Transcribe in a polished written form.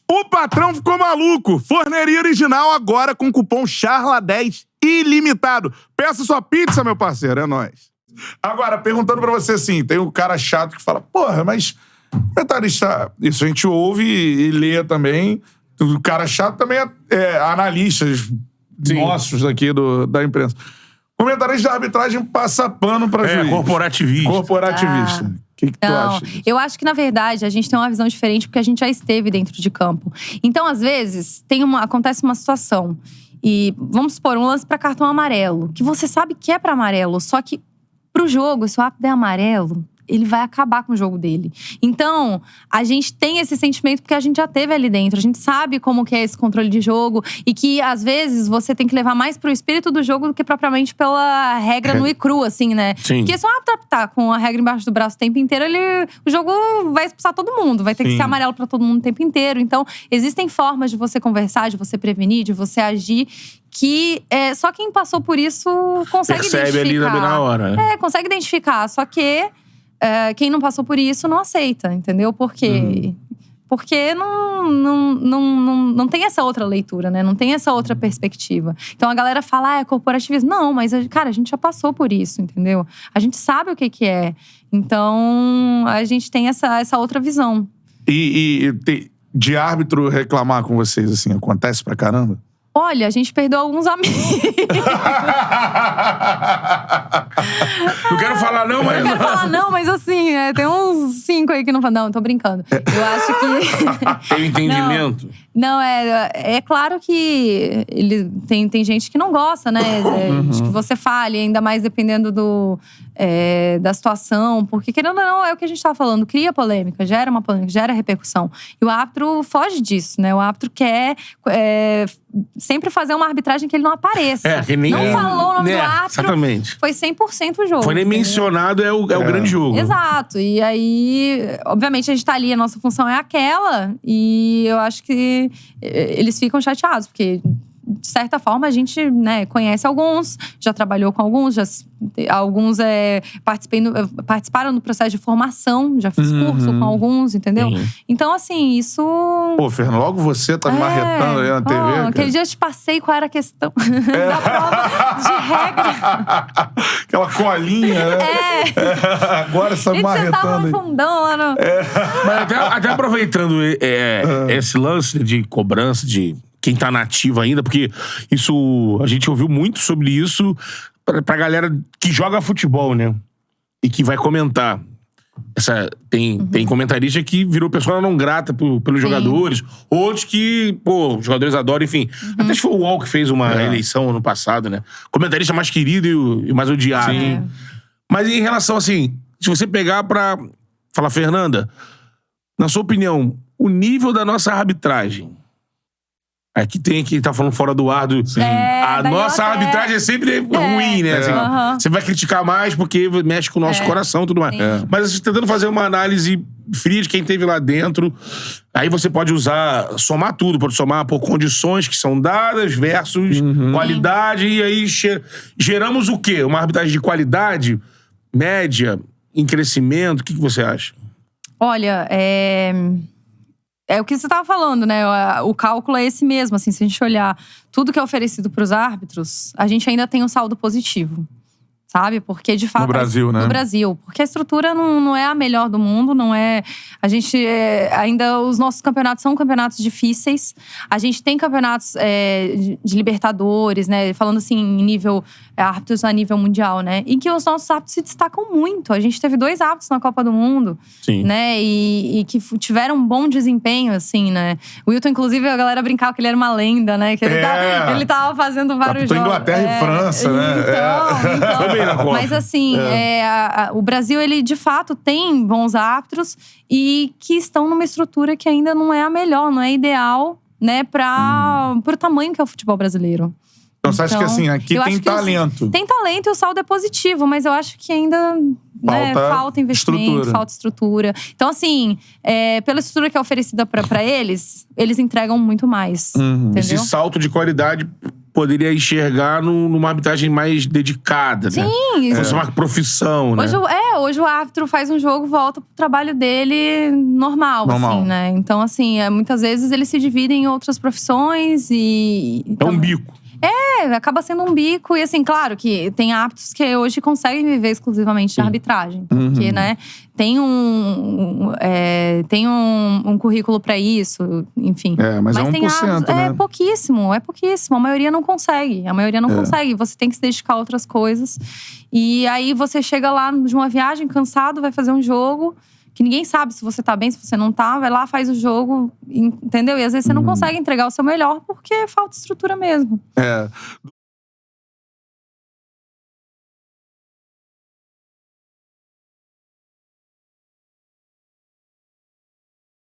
O patrão ficou maluco. Forneria Original agora com cupom CHARLA10 ilimitado. Peça sua pizza, meu parceiro. É nóis. Agora, perguntando pra você assim, tem um cara chato que fala, porra, mas comentarista, isso a gente ouve e lê também. O cara chato também é analistas nossos aqui da imprensa. Comentarista de arbitragem passa pano pra juiz. Corporativista. Corporativista. O que tu acha disso? Eu acho que, na verdade, a gente tem uma visão diferente porque a gente já esteve dentro de campo. Então, às vezes, acontece uma situação. E, vamos supor, um lance pra cartão amarelo. Que você sabe que é pra amarelo. Só que, pro jogo, se o árbitro der amarelo, ele vai acabar com o jogo dele. Então, a gente tem esse sentimento porque a gente já teve ali dentro. A gente sabe como que é esse controle de jogo. E que, às vezes, você tem que levar mais pro espírito do jogo do que propriamente pela regra no e cru, assim, né? Sim. Porque se o árbitro tá com a regra embaixo do braço o tempo inteiro, o jogo vai expulsar todo mundo. Vai ter que ser amarelo pra todo mundo o tempo inteiro. Então, existem formas de você conversar, de você prevenir, de você agir, que só quem passou por isso consegue Percebe identificar. ali na hora, né? Consegue identificar. Só que quem não passou por isso não aceita, entendeu? Por quê? Porque não tem essa outra leitura, né? Não tem essa outra perspectiva. Então a galera fala, é corporativismo. Não, mas, cara, a gente já passou por isso, entendeu? A gente sabe o que é. Então, a gente tem essa outra visão. E de árbitro reclamar com vocês, assim, acontece pra caramba? Olha, a gente perdeu alguns amigos. Não quero falar não, mas... Não quero falar não, mas assim, tem uns 5 aí que não falam. Não, tô brincando. Eu acho que... Tem entendimento. Não, é claro que tem gente que não gosta, né? De que você fale, ainda mais dependendo da situação. Porque, querendo ou não, é o que a gente tava falando. Cria polêmica, gera uma polêmica, gera repercussão. E o árbitro foge disso, né? O árbitro quer sempre fazer uma arbitragem que ele não apareça. Que nem não falou o nome do árbitro. Exatamente. Foi 100% o jogo. Foi nem mencionado, é o grande jogo. Exato. E aí, obviamente, a gente tá ali, a nossa função é aquela. E eu acho que eles ficam chateados, porque, de certa forma, a gente, né, conhece alguns, já trabalhou com alguns, alguns participaram do processo de formação, já fiz curso com alguns, entendeu? Sim. Então, assim, isso... Pô, Fernando, logo você tá me marretando aí na TV. Aquele dia eu te passei qual era a questão da prova de regra. Aquela colinha, né? Agora você tá me marretando. Você tava no fundão lá no... Mas até aproveitando esse lance de cobrança, de quem tá na ativa ainda, porque isso, a gente ouviu muito sobre isso pra galera que joga futebol, né? E que vai comentar. Tem comentarista que virou pessoa não grata pelos jogadores. Outros que, os jogadores adoram, enfim. Até acho que foi o UOL que fez uma eleição ano passado, né? Comentarista mais querido e mais odiado. Sim. Mas em relação, assim, se você pegar pra falar, Fernanda, na sua opinião, o nível da nossa arbitragem... Aqui tem que tá falando fora do ar a nossa arbitragem é sempre ruim, né? Assim, você vai criticar mais porque mexe com o nosso coração e tudo mais. Mas você tentando fazer uma análise fria de quem teve lá dentro, aí você pode somar tudo, pode somar por condições que são dadas versus qualidade, e aí geramos o quê? Uma arbitragem de qualidade, média, em crescimento? O que você acha? Olha, é o que você estava falando, né? O cálculo é esse mesmo, assim, se a gente olhar tudo que é oferecido para os árbitros, a gente ainda tem um saldo positivo, sabe? Porque, de fato... No Brasil, né? No Brasil. Porque a estrutura não é a melhor do mundo, não é... A gente... ainda os nossos campeonatos são campeonatos difíceis. A gente tem campeonatos de Libertadores, né? Falando assim, em nível... árbitros a nível mundial, né? Em que os nossos árbitros se destacam muito. A gente teve 2 árbitros na Copa do Mundo. Sim. Né? E que tiveram um bom desempenho, assim, né? O Wilton, inclusive, a galera brincava que ele era uma lenda, né? Que ele tava fazendo vários jogos. Inglaterra e França, né? Então, mas assim, o Brasil, ele de fato tem bons árbitros e que estão numa estrutura que ainda não é a melhor, não é ideal, né, pro tamanho que é o futebol brasileiro. Então você acha que assim, aqui tem talento? Tem talento e o saldo é positivo, mas eu acho que ainda falta investimento, falta estrutura. Então, assim, pela estrutura que é oferecida pra eles entregam muito mais. Entendeu? Esse salto de qualidade poderia enxergar numa arbitragem mais dedicada, né? Sim. Fosse uma profissão, né? Hoje o árbitro faz um jogo, volta pro trabalho dele normal. Assim, né? Então, assim, muitas vezes eles se dividem em outras profissões e… É um bico. Acaba sendo um bico. E assim, claro que tem árbitros que hoje conseguem viver exclusivamente de arbitragem. Porque, né, tem um currículo pra isso, enfim. Mas é 1%, tem árbitros, né? É pouquíssimo. A maioria não consegue. Consegue. Você tem que se dedicar a outras coisas. E aí você chega lá de uma viagem cansado, vai fazer um jogo… que ninguém sabe se você tá bem, se você não tá. Vai lá, faz o jogo, entendeu? E às vezes você não consegue entregar o seu melhor porque falta estrutura mesmo.